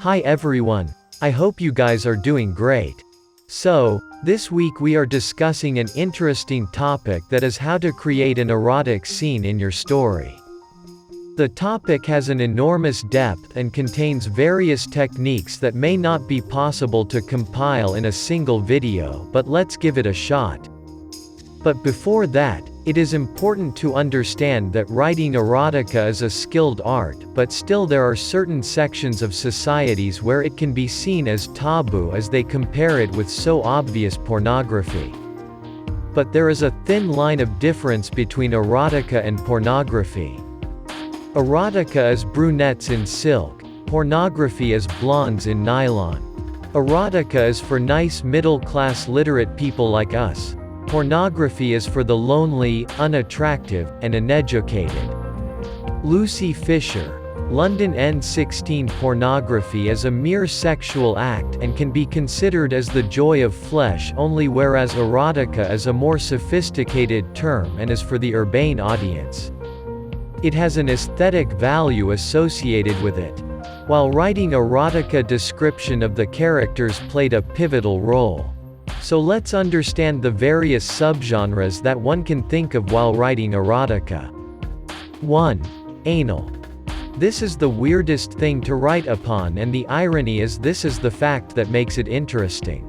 Hi everyone, I hope you guys are doing great. So, this week we are discussing an interesting topic, that is how to create an erotic scene in your story. The topic has an enormous depth and contains various techniques that may not be possible to compile in a single video, but let's give it a shot. But before that, it is important to understand that writing erotica is a skilled art, but still there are certain sections of societies where it can be seen as taboo as they compare it with so obvious pornography. But there is a thin line of difference between erotica and pornography. Erotica is brunettes in silk, pornography is blondes in nylon. Erotica is for nice middle-class literate people like us. Pornography is for the lonely, unattractive, and uneducated. Lucy Fisher, London N16. Pornography is a mere sexual act and can be considered as the joy of flesh only, whereas erotica is a more sophisticated term and is for the urbane audience. It has an aesthetic value associated with it. While writing erotica, description of the characters played a pivotal role. So let's understand the various subgenres that one can think of while writing erotica. 1. Anal. This is the weirdest thing to write upon, and the irony is this is the fact that makes it interesting.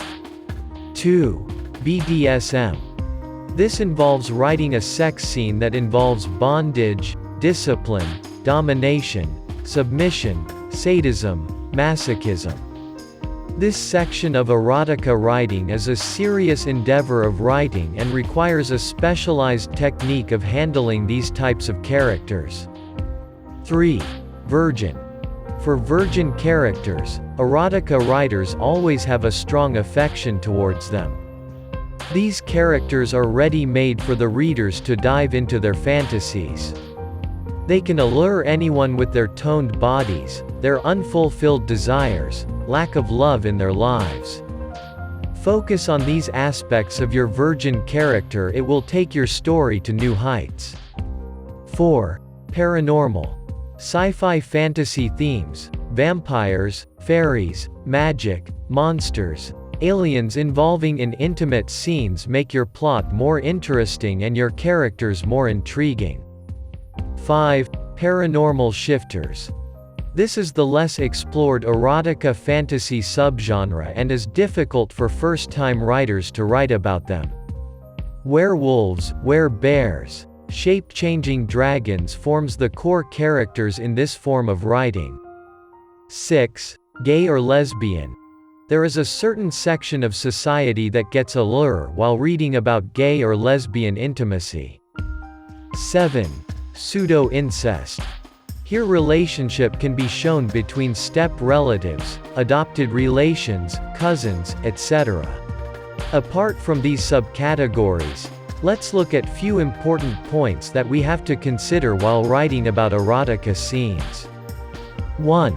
2. BDSM. This involves writing a sex scene that involves bondage, discipline, domination, submission, sadism, masochism. This section of erotica writing is a serious endeavor of writing and requires a specialized technique of handling these types of characters. 3. Virgin. For virgin characters, erotica writers always have a strong affection towards them. These characters are ready-made for the readers to dive into their fantasies. They can allure anyone with their toned bodies, their unfulfilled desires, lack of love in their lives. Focus on these aspects of your virgin character, it will take your story to new heights. 4. Paranormal. Sci-fi fantasy themes, vampires, fairies, magic, monsters, aliens involving in intimate scenes make your plot more interesting and your characters more intriguing. 5. Paranormal shifters. This is the less explored erotica fantasy subgenre and is difficult for first-time writers to write about them. Werewolves, werebears, shape-changing dragons forms the core characters in this form of writing. 6. Gay or lesbian. There is a certain section of society that gets a lure while reading about gay or lesbian intimacy. 7. Pseudo-incest. Here relationship can be shown between step-relatives, adopted relations, cousins, etc. Apart from these subcategories, let's look at few important points that we have to consider while writing about erotica scenes. 1.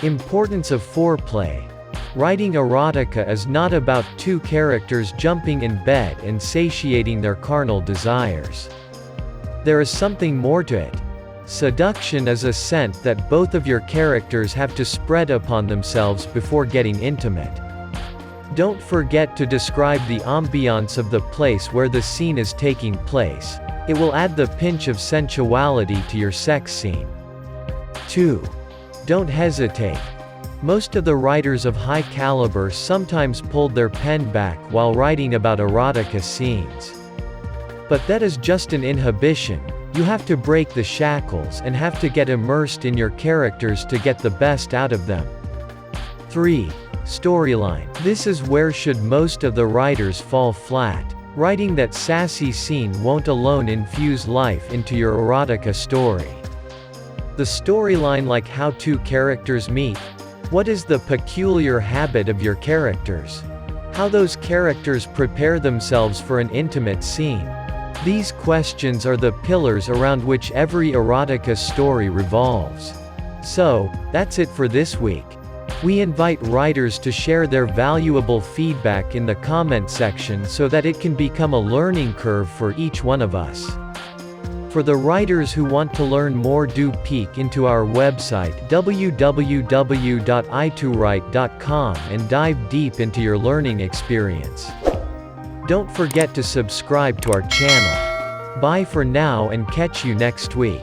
Importance of foreplay. Writing erotica is not about two characters jumping in bed and satiating their carnal desires. There is something more to it. Seduction is a scent that both of your characters have to spread upon themselves before getting intimate. Don't forget to describe the ambiance of the place where the scene is taking place. It will add the pinch of sensuality to your sex scene. 2. Don't hesitate. Most of the writers of high caliber sometimes pulled their pen back while writing about erotica scenes. But that is just an inhibition. You have to break the shackles and have to get immersed in your characters to get the best out of them. 3. Storyline. This is where should most of the writers fall flat. Writing that sassy scene won't alone infuse life into your erotica story. The storyline, like how two characters meet. What is the peculiar habit of your characters? How those characters prepare themselves for an intimate scene. These questions are the pillars around which every erotica story revolves. So, that's it for this week. We invite writers to share their valuable feedback in the comment section so that it can become a learning curve for each one of us. For the writers who want to learn more, do peek into our website www.itowrite.com and dive deep into your learning experience. Don't forget to subscribe to our channel. Bye for now and catch you next week.